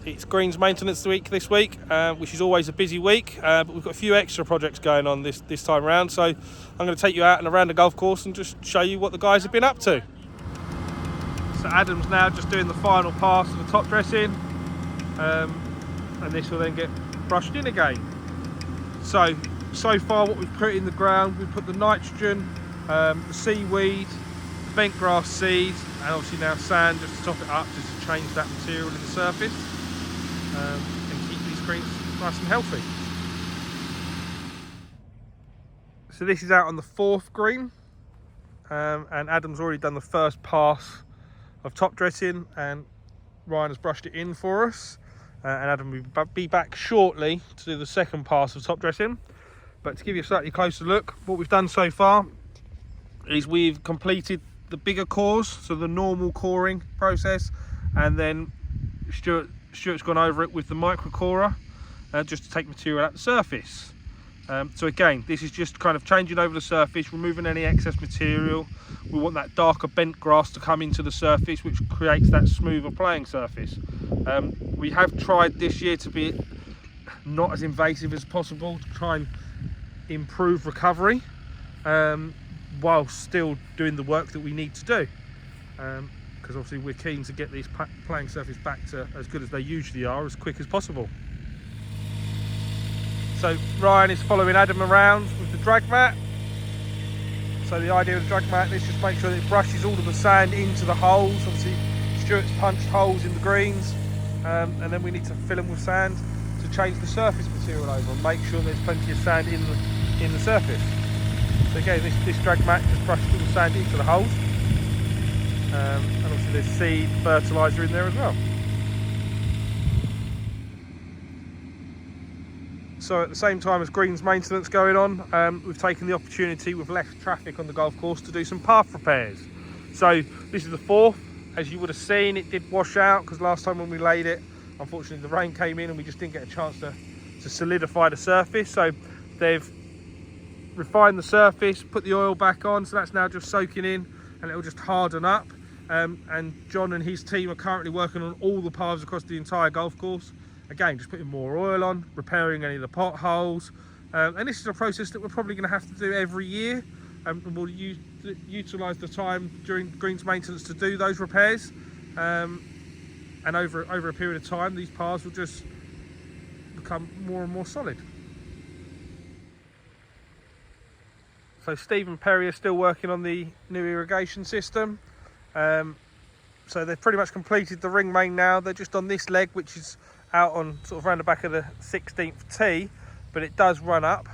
It's greens maintenance week this week, which is always a busy week, but we've got a few extra projects going on this time around, so I'm going to take you out and around the golf course and just show you what the guys have been up to. So Adam's now just doing the final pass of the top dressing, and this will then get brushed in again. So far what we've put in the ground, we've put the nitrogen, the seaweed, the bent grass seed, and obviously now sand just to top it up, just to change that material in the surface, and keep these greens nice and healthy. So this is out on the 4th green, and Adam's already done the first pass of top dressing, and Ryan has brushed it in for us, and Adam will be back shortly to do the second pass of top dressing. But to give you a slightly closer look, what we've done so far is we've completed the bigger cores, so the normal coring process, and then Stuart's gone over it with the micro corer, just to take material out the surface. So again, this is just kind of changing over the surface, removing any excess material. We want that darker bent grass to come into the surface, which creates that smoother playing surface. We have tried this year to be not as invasive as possible, to try and improve recovery, while still doing the work that we need to do, because obviously we're keen to get these playing surface back to as good as they usually are, as quick as possible. So Ryan is following Adam around with the drag mat. So the idea of the drag mat is just make sure that it brushes all of the sand into the holes. Obviously Stuart's punched holes in the greens, and then we need to fill them with sand to change the surface material over and make sure there's plenty of sand in the surface. So again, this drag mat just brushes all the sand into the holes, and obviously there's seed, fertiliser in there as well. So at the same time as greens maintenance going on, we've taken the opportunity with less traffic on the golf course to do some path repairs. So this is the 4th. As you would have seen, it did wash out because last time when we laid it, unfortunately the rain came in and we just didn't get a chance to solidify the surface. So they've refined the surface, put the oil back on, so that's now just soaking in and it'll just harden up. And John and his team are currently working on all the paths across the entire golf course. Again, just putting more oil on, repairing any of the potholes, and this is a process that we're probably going to have to do every year, and we'll utilise the time during greens maintenance to do those repairs, and over a period of time these paths will just become more and more solid. So Steve and Perry are still working on the new irrigation system. So they've pretty much completed the ring main now. They're just on this leg, which is out on sort of around the back of the 16th tee, but it does run up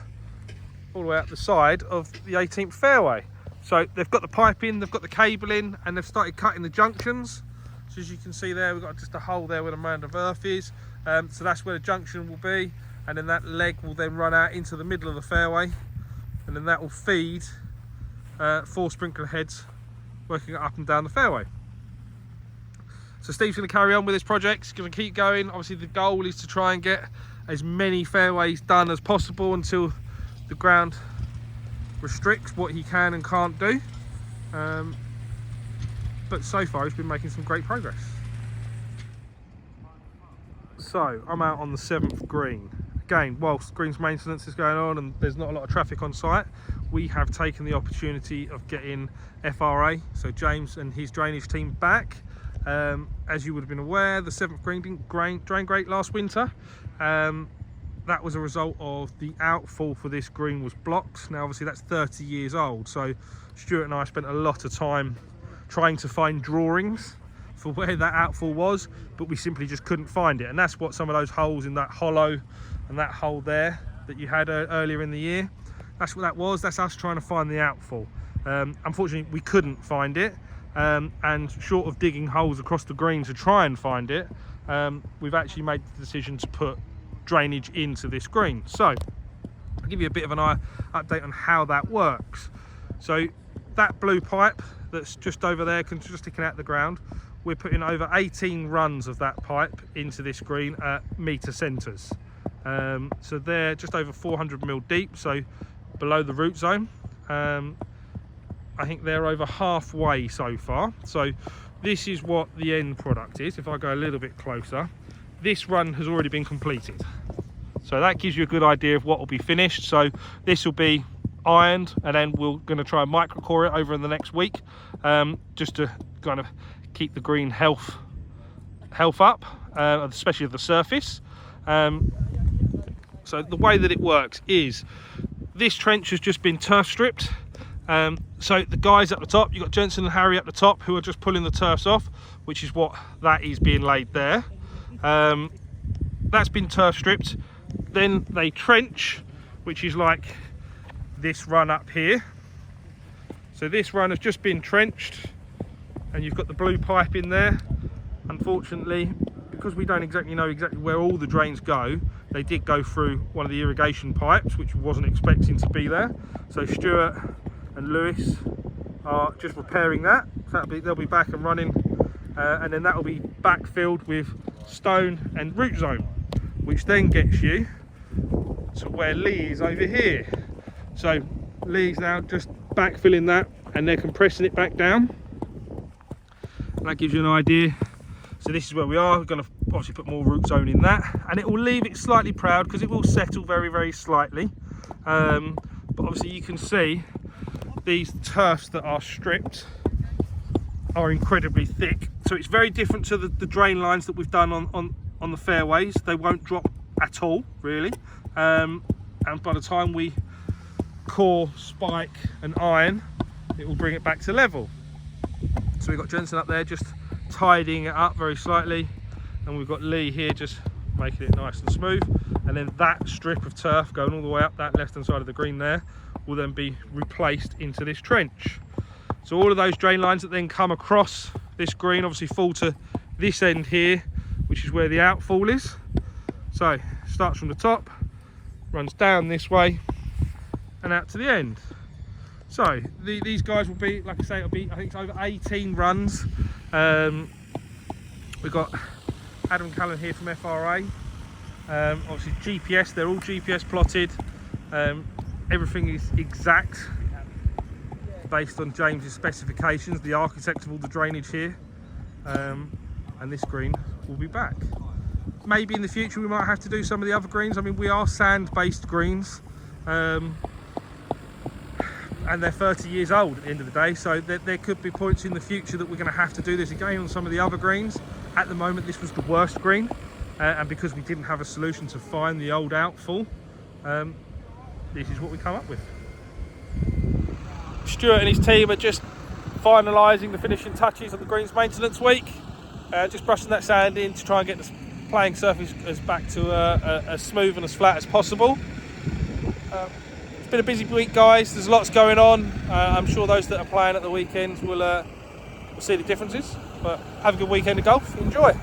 all the way up the side of the 18th fairway. So they've got the pipe in, they've got the cable in, and they've started cutting the junctions. So as you can see there, we've got just a hole there where the mound of earth is. So that's where the junction will be, and then that leg will then run out into the middle of the fairway, and then that will feed 4 sprinkler heads working up and down the fairway. So Steve's going to carry on with this project. He's going to keep going. Obviously the goal is to try and get as many fairways done as possible until the ground restricts what he can and can't do. But so far he's been making some great progress. So I'm out on the 7th green. Again, whilst greens maintenance is going on and there's not a lot of traffic on site, we have taken the opportunity of getting FRA, so James and his drainage team, back. As you would have been aware, the 7th green didn't drain great last winter. That was a result of the outfall for this green was blocked. Now obviously that's 30 years old, so Stuart and I spent a lot of time trying to find drawings for where that outfall was, but we simply just couldn't find it. And that's what some of those holes in that hollow and that hole there that you had earlier in the year, that's what that was. That's us trying to find the outfall. Unfortunately we couldn't find it, and short of digging holes across the green to try and find it, we've actually made the decision to put drainage into this green. So I'll give you a bit of an update on how that works. So that blue pipe that's just over there, just sticking out the ground, we're putting over 18 runs of that pipe into this green at metre centres. So they're just over 400 mil deep, so below the root zone. I think they're over halfway so far. So this is what the end product is. If I go a little bit closer, this run has already been completed. So that gives you a good idea of what will be finished. So this will be ironed, and then we're going to try and microcore it over in the next week, just to kind of keep the green health up, especially of the surface. So the way that it works is this trench has just been turf stripped. So the guys at the top, you've got Jensen and Harry at the top who are just pulling the turfs off, which is what that is being laid there. That's been turf stripped. Then they trench, which is like this run up here. So this run has just been trenched, and you've got the blue pipe in there. Unfortunately, because we don't exactly know where all the drains go, they did go through one of the irrigation pipes, which wasn't expecting to be there. So Stuart and Lewis are just repairing that. So they'll be back and running, and then that will be backfilled with stone and root zone, which then gets you to where Lee is over here. So Lee's now just backfilling that, and they're compressing it back down. And that gives you an idea. So this is where we are. We're going to obviously put more root zone in that, and it will leave it slightly proud because it will settle very, very slightly. But obviously you can see these turfs that are stripped are incredibly thick. So it's very different to the drain lines that we've done on the fairways. They won't drop at all, really. And by the time we core, spike and iron, it will bring it back to level. So we've got Jensen up there just tidying it up very slightly, and we've got Lee here just making it nice and smooth. And then that strip of turf going all the way up that left hand side of the green there will then be replaced into this trench. So all of those drain lines that then come across this green obviously fall to this end here, which is where the outfall is. So it starts from the top, runs down this way and out to the end. So these guys will be, like I say, it'll be, I think it's over 18 runs. We've got Adam Cullen here from FRA. Obviously GPS, they're all GPS plotted. Everything is exact based on James's specifications, the architect of all the drainage here. And this green will be back. Maybe in the future we might have to do some of the other greens. I mean, we are sand-based greens, and they're 30 years old at the end of the day, so there could be points in the future that we're going to have to do this again on some of the other greens. At the moment this was the worst green, and because we didn't have a solution to find the old outfall, this is what we come up with. Stuart and his team are just finalising the finishing touches of the greens maintenance week, just brushing that sand in to try and get the playing surface back to as smooth and as flat as possible. It's been a busy week, guys. There's lots going on. I'm sure those that are playing at the weekends will see the differences. But have a good weekend of golf. Enjoy.